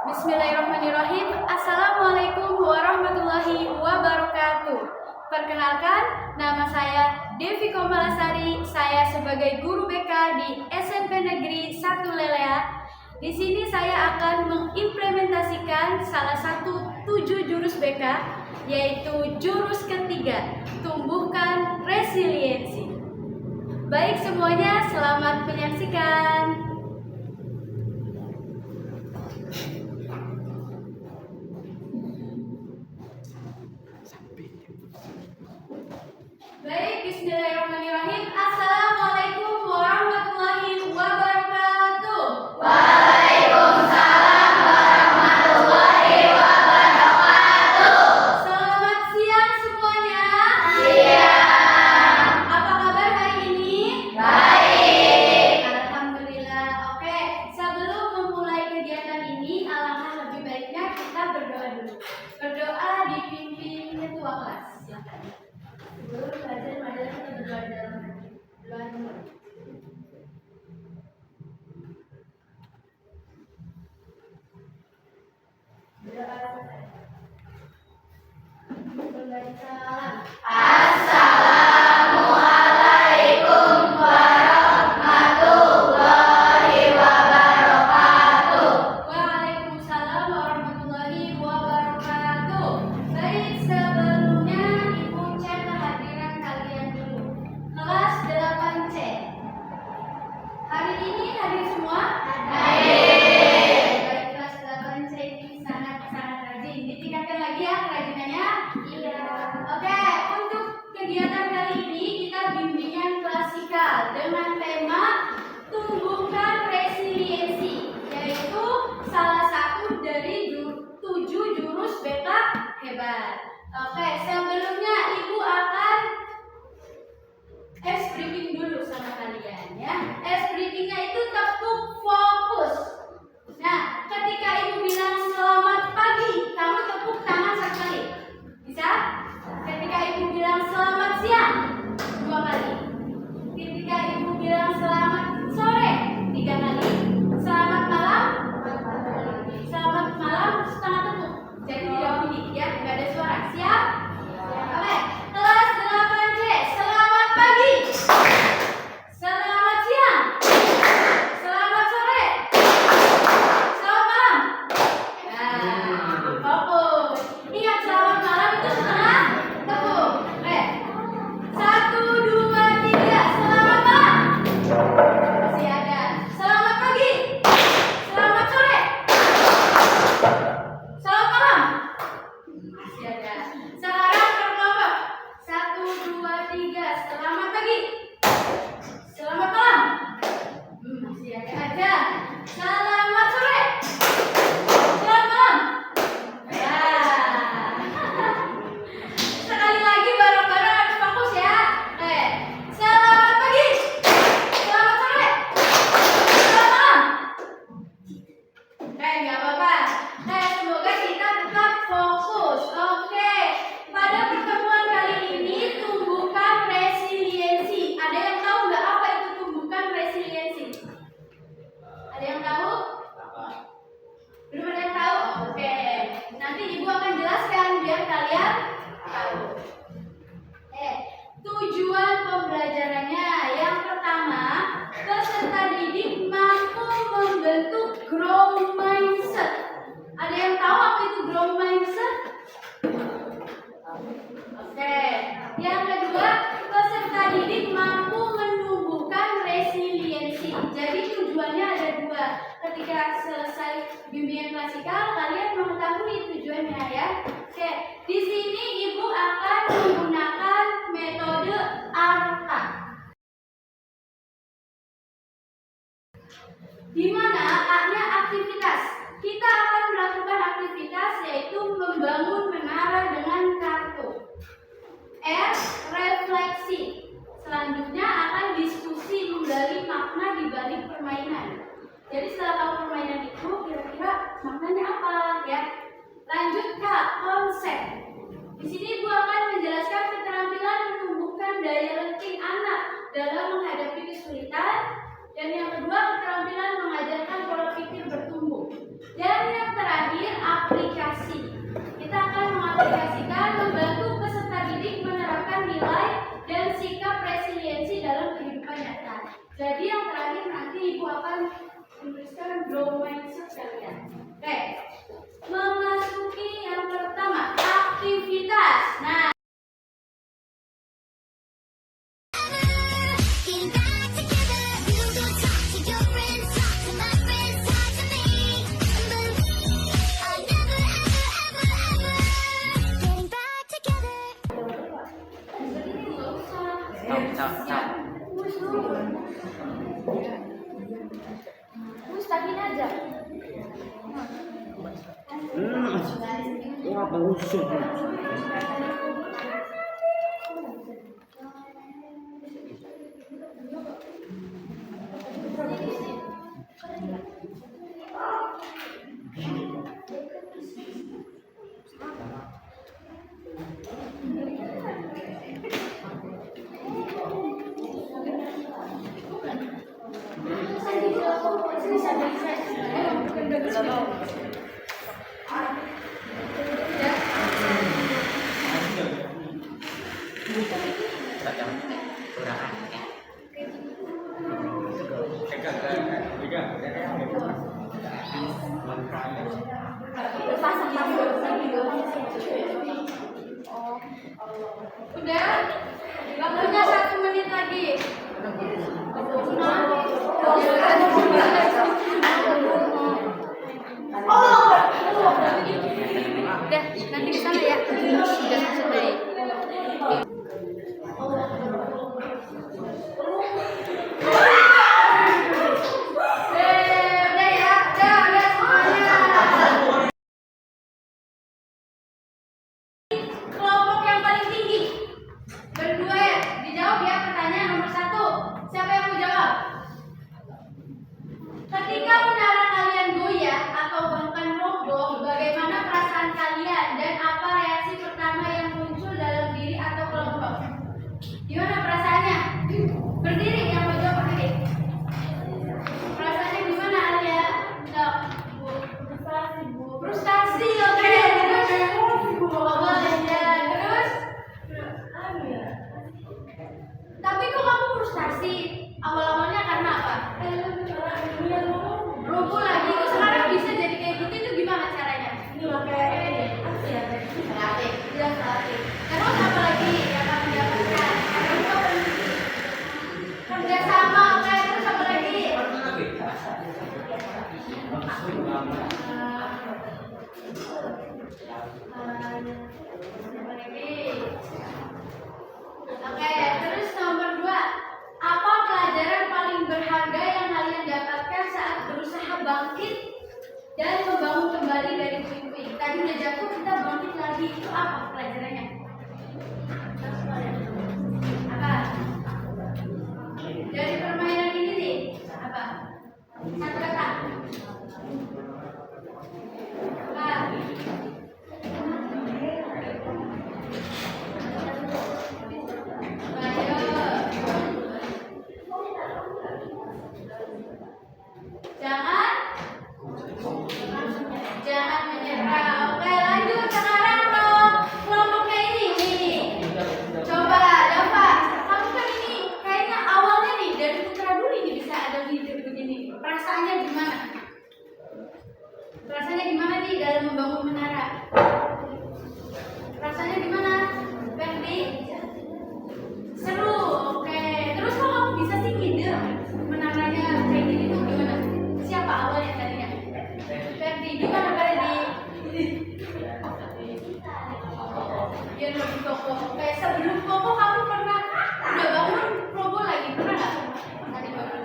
Bismillahirrahmanirrahim. Assalamualaikum warahmatullahi wabarakatuh. Perkenalkan, nama saya Devi Komalasari. Saya sebagai guru BK di SMP Negeri 1 Lelea. Di sini saya akan mengimplementasikan salah satu 7 jurus BK, yaitu jurus ketiga, tumbuhkan resiliensi. Baik semuanya, selamat menyaksikan. Baik, bismillahirrahmanirrahim. Assalamualaikum warahmatullahi wabarakatuh. Waalaikumsalam warahmatullahi wabarakatuh. Selamat siang semuanya. Siang. Apa kabar hari ini? Baik. Alhamdulillah. Oke, sebelum memulai kegiatan ini, alangkah lebih baiknya kita berdoa dulu. Berdoa dipimpin ketua kelas. Silakan. Sebelum belajar, marilah kita berdoa dalam hati. Doa dulu. Salam. Assalamualaikum warahmatullahi wabarakatuh. Waalaikumsalam warahmatullahi wabarakatuh. Baik, sebelumnya Ibu cek kehadiran kalian dulu. Kelas 8C. Hari ini hadir semua? Baik, kelas 8C ini sangat-sangat rajin. Ditingkatkan lagi ya kerajinannya? Iya. Oke, untuk kegiatan kali ini kita bimbingan klasikal dengan tema tumbuhkan resiliensi, yaitu salah satu dari 7 jurus BK hebat. Oke, sebelumnya Ibu akan briefing dulu sama kalian ya. Briefingnya itu tepuk fokus. Nah, ketika Ibu bilang selamat pagi, kamu tepuk tangan sekali. Bisa? Ketika Ibu bilang selamat siang, 2 kali. Ketika Ibu bilang selamat sore, 3 kali. Selamat malam, 4 kali. Selamat malam, setengah tepuk. Jadi tidak bunyi ya, tidak ada suara. Siap? Oke, kelas 8C, selamat pagi. Selamat siang. Selamat sore. Selamat malam. Nah, fokus. Ingat, selamat malam itu setengah tepuk. Oke. 1, 2, 3. Selamat malam. Masih ada. Selamat pagi. Selamat sore. Selamat malam. Masih ada. Sekarang berkelompok. 1, 2, 3. Selamat pagi. Selamat malam. Masih ada. Selamat sore. Selamat malam. Ya. Sekali lagi bareng-bareng harus fokus ya. Selamat pagi. Selamat sore. Selamat malam. Nggak apa-apa. Semoga kita tetap fokus. Oke. Pada pertemuan kali ini tumbuhkan resiliensi. Ada yang tahu nggak apa itu tumbuhkan resiliensi? Ada yang tahu? Belum ada yang tahu? Oke. Nanti Ibu akan jelaskan biar kalian tahu. Tujuan pembelajarannya yang pertama, peserta didik mampu membentuk growth mindset. Ada yang tahu apa itu growth mindset? Oke. Yang kedua, peserta didik mampu menumbuhkan resiliensi. Jadi tujuannya ada 2. Ketika selesai bimbingan klasikal, kalian mengetahui tujuannya ya. Oke. Di sini Ibu akan menggunakan metode ARTA. Di mana A-nya aktivitas. Kita akan melakukan aktivitas yaitu membangun menara dengan kartu. R, refleksi. Selanjutnya akan diskusi menggali makna di balik permainan. Jadi setelah tahu permainan itu kira-kira maknanya apa ya? Lanjut K, konsep. Di sini Ibu akan menjelaskan keterampilan menumbuhkan daya lenting anak dalam menghadapi kesulitan. Dan yang kedua, keterampilan mengajarkan pola pikir bertumbuh. Dan yang terakhir mengaplikasikan, membantu peserta didik menerapkan nilai dan sikap resiliensi dalam kehidupan nyata. Jadi yang terakhir nanti Ibu akan menuliskan grow mindset kalian. Oke, memasuki yang pertama, aktivitas. Nah, Getting back together, you don't talk to your friends, talk to my friends, talk to me. And believe I never, ever, ever, ever. Getting back together. Mustahil aja. Wah, bangusuk. Udah, waktunya 1 menit lagi. Udah, nanti ke sana ya. Sudah selesai. Udah ya, udah semuanya. Kelompok yang paling tinggi. Berdua ya, dijawab ya pertanyaan nomor 1. Siapa yang mau jawab? Ketika menara kalian goyah atau bahkan roboh, bagaimana perasaan kalian dan apa reaksi pertama yang muncul dalam diri atau kelompok? Gimana perasaannya? Berdiri, yang mau jawab berdiri. Perasaannya gimana Alia? Enggak. Frustasi, oke. Terus? Oh, ya. Terus? Tapi kok kamu frustasi? Awal-awalnya karena apa? Roboh lagi, kok sekarang bisa jadi kayak gitu, itu gimana caranya? Terus apa lagi yang kamu dapatkan? Kerjasama, oke. Terus apa lagi? Oke, terus nomor 2. Apa pelajaran paling berharga yang kalian dapatkan saat berusaha bangkit dan membangun kembali dari puing-puing? Tadi udah jatuh, kita bangkit lagi. Itu apa pelajarannya? Apa? Dari permainan ini nih, apa? Satu kata. Apa? Jangan menyerah. Oke, lanjut sekarang dong. Kelompoknya ini nih. Coba, Dava, kamu kan ini kayaknya awalnya nih dari Putra Duli nih bisa ada ide begini. Perasaannya gimana? Perasaannya gimana nih dalam membangun menara? Rasanya gimana? Ferdi? Seru, oke. Terus kok kamu bisa sih ide menaranya kayak gini tuh gimana? Siapa awalnya tadinya? Ferdi, gimana Ferdi? Biar lebih kokoh. Kayak sebelum kokoh kamu pernah udah bangun roboh lagi, pernah nggak? Tadi bangun.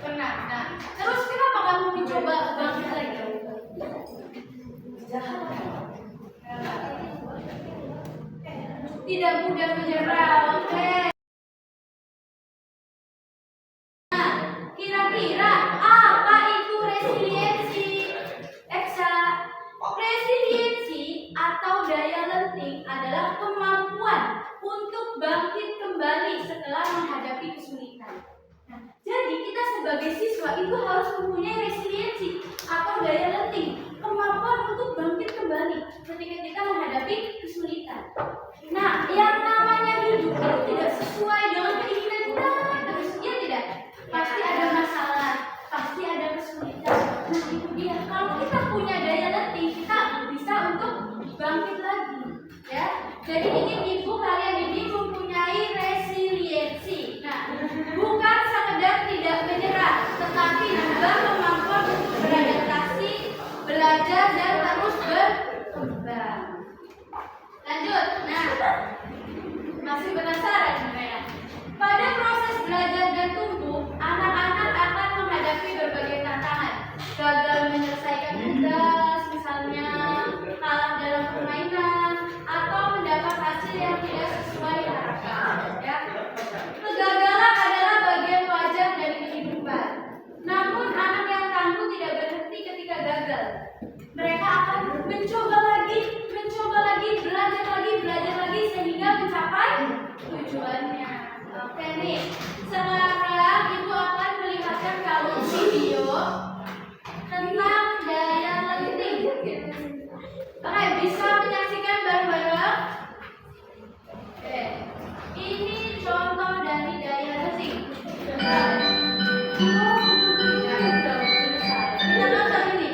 Pernah. Nah, terus kenapa kamu mencoba bangkit lagi? Tidak mudah menyerah, oke. Nah, kira-kira apa itu resiliensi? Eksa, resiliensi atau daya lenting adalah kemampuan untuk bangkit kembali setelah menghadapi kesulitan. Nah, jadi kita sebagai siswa itu harus mempunyai resiliensi atau daya lenting, kemampuan untuk bangkit kembali ketika kita menghadapi kesulitan. Jadi ingin ibu kalian ini mempunyai resiliensi. Nah, bukan sekedar tidak menyerah, tetapi juga kemampuan untuk beradaptasi, belajar dan terus berkembang. Lanjut. Nah, masih penasaran ya? Pada proses belajar dan tumbuh, anak-anak akan menghadapi berbagai tantangan. Gagal menyelesaikan tugas, misalnya kalah dalam permainan, atau mendapat hasil yang tidak sesuai harapan. Ya. Kegagalan adalah bagian wajar dari kehidupan. Namun anak yang tangguh tidak berhenti ketika gagal. Mereka akan mencoba lagi, belajar lagi sehingga mencapai tujuannya. Oke nih, sekarang ibu akan melihatkan kamu video tentang daya lenting. Oke, bisa menyaksikan bareng-bareng? Oke, ini contoh dari daya lenting. Kita nonton ini.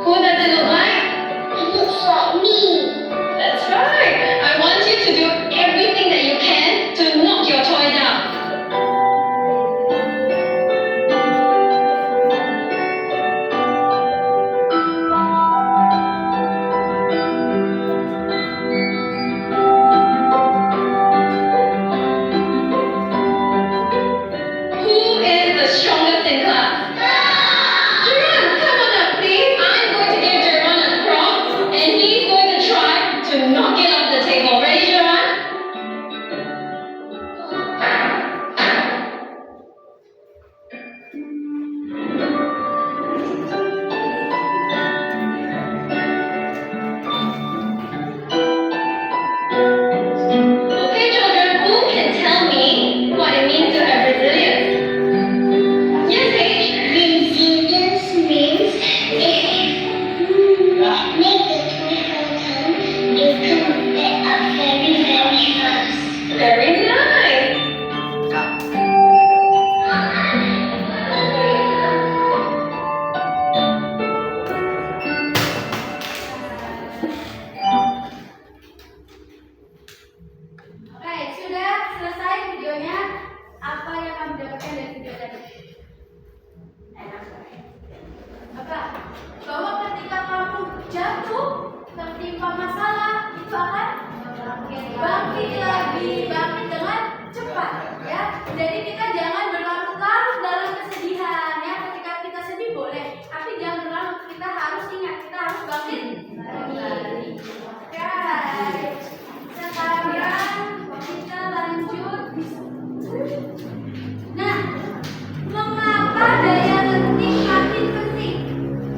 Who does it look like? It looks like me. That's right. I want you to do everything that you can to knock your toy down. Who is the strongest in class? Jerome, come on up, please. I'm going to give Jerome a prompt, and he's going to try to knock it off the table. Ready, Jerome? Okay, children, who can tell me what it means to have resilience? Yes, Paige. Resilience means if you make the toy fall down, you can get up very fast. Very nice. Oke, sudah selesai videonya. Apa yang kamu dapatkan dari video tadi? Apa? Bahwa ketika kamu jatuh, tertimpa masalah, itu akan bangkit dengan cepat, ya. Jadi kita jangan berlarut-larut dalam kesedihan, ya. Ketika kita sedih boleh, tapi jangan berlarut. Kita harus ingat, kita harus bangkit kembali. Guys, sekarang kita lanjut. Nah, mengapa daya lenting makin penting?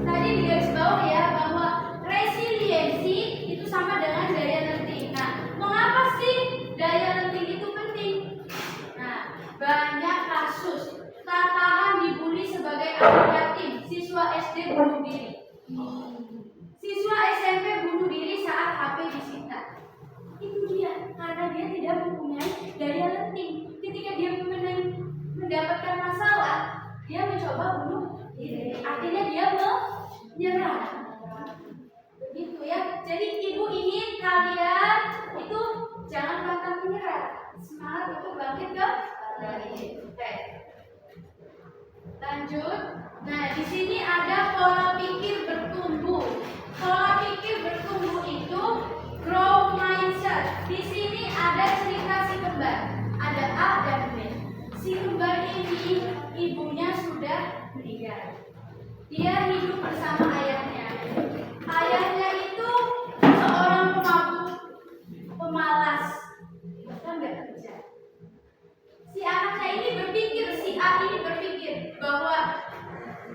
Tadi di garis bawah ya, bahwa resiliensi itu sama dengan daya lenting. Nah, mengapa sih daya lenting itu penting? Nah, banyak kasus Tatahan dibully sebagai anak yatim, siswa SD bunuh diri, siswa SMP bunuh diri saat HP disita. Itu dia, karena dia tidak mempunyai daya lenting. Ketika dia mendapatkan masalah, dia mencoba bunuh diri. Artinya dia menyerah. Begitu ya. Jadi ibu ingin kalian itu jangan pantang menyerah. Semangat untuk bangkit kembali. Oke. Lanjut. Nah, di sini ada pola pikir bertumbuh. Pola pikir bertumbuh itu growth mindset. Di sini ada cerita si kembar. Ada A dan B. Si kembar ini ibunya sudah meninggal. Dia hidup bersama ayahnya. Ayahnya itu seorang pemabuk, pemalas, bahkan nggak kerja. Si anaknya ini berpikir, si A ini berpikir bahwa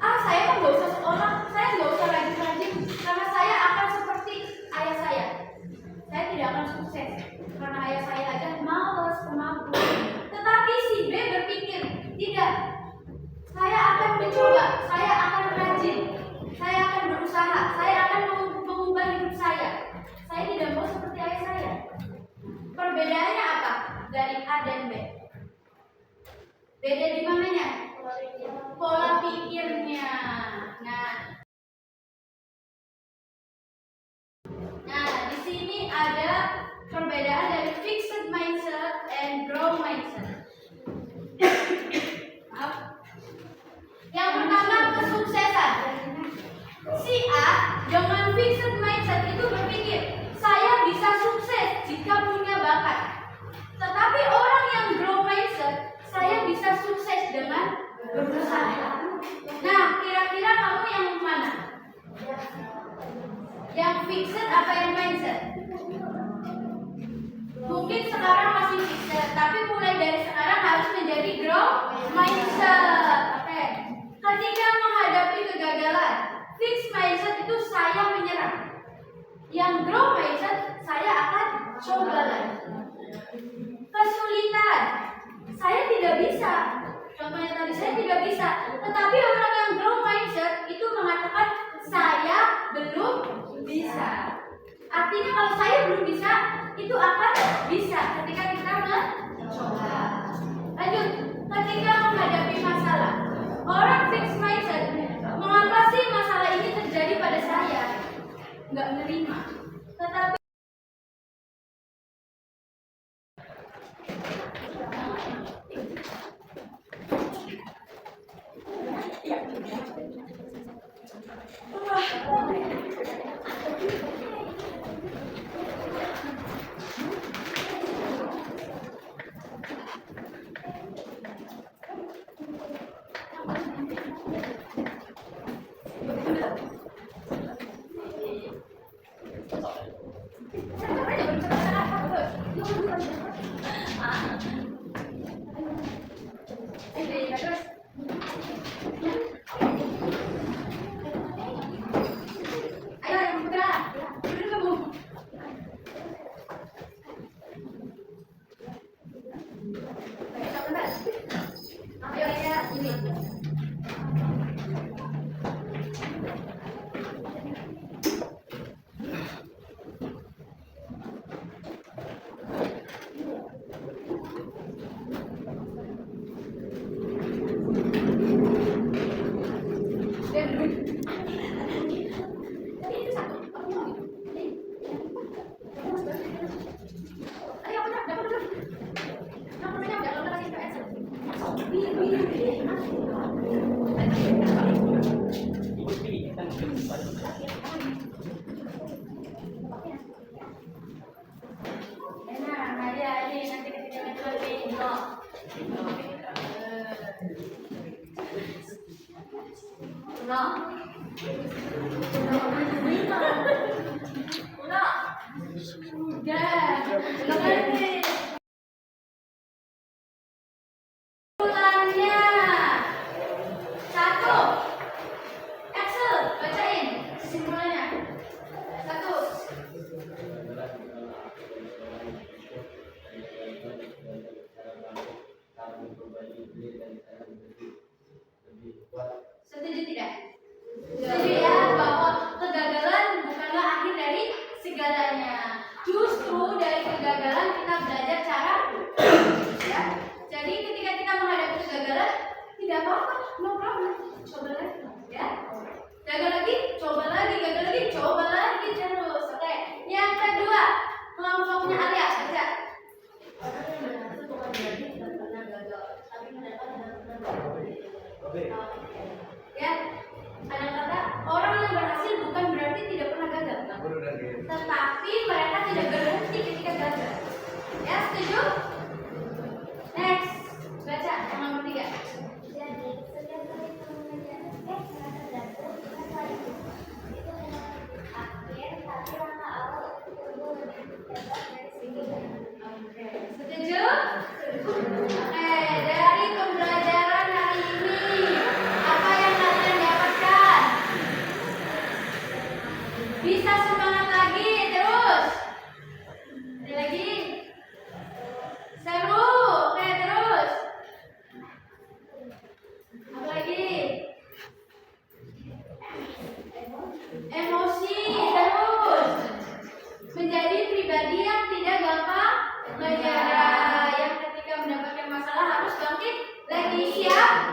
saya kan nggak usah seorang, saya nggak usah rajin-rajin karena saya akan seperti ayah saya. Saya tidak akan sukses karena ayah saya aja malas, Beda di mananya? Pola pikirnya. Nah, di sini ada perbedaan dari fixed mindset and growth mindset. Maaf. Yang pertama, kesuksesan. Si A dengan fixed mindset itu berpikir, saya bisa sukses jika punya bakat. Tetapi orang yang growth mindset, saya bisa sukses dengan berusaha. Nah, kira-kira kamu yang mana? Yang fixed apa yang mindset? Mungkin sekarang masih fixed, tapi mulai dari sekarang harus menjadi growth mindset. Oke. Ketika menghadapi kegagalan, fixed mindset itu saya menyerah. Yang growth mindset, saya akan coba lagi. Kesulitan, saya tidak bisa. Contohnya tadi saya tidak bisa. Tetapi orang yang growth mindset itu mengatakan saya belum bisa. Artinya kalau saya belum bisa, itu akan bisa ketika kita mencoba. Lanjut, ketika menghadapi masalah, orang fixed mindset mengatasi masalah ini terjadi pada saya, nggak menerima. Tetapi Kesimpulannya, 1. Excel, bacain kesimpulannya. 1. Setuju tidak? Setuju ya, bahwa kegagalan bukanlah akhir dari segalanya. Justru dari kegagalan kita belajar cara ya. Jadi ketika kita menghadapi kegagalan, tidak apa-apa, no problem. Coba lagi, ya. Gagal lagi, coba lagi, gagal lagi, coba lagi terus. Oke. Yang kedua, kelompoknya Alia, baca. Ya, ada kata orang yang berhasil bukan berarti tidak pernah gagal, tetapi mereka tidak berhenti ketika gagal. Ya, setuju? Next, baca yang nomor 3. Jadi, setiap kali kamu menjalankan cara tertentu, itu adalah akhir tapi Siap?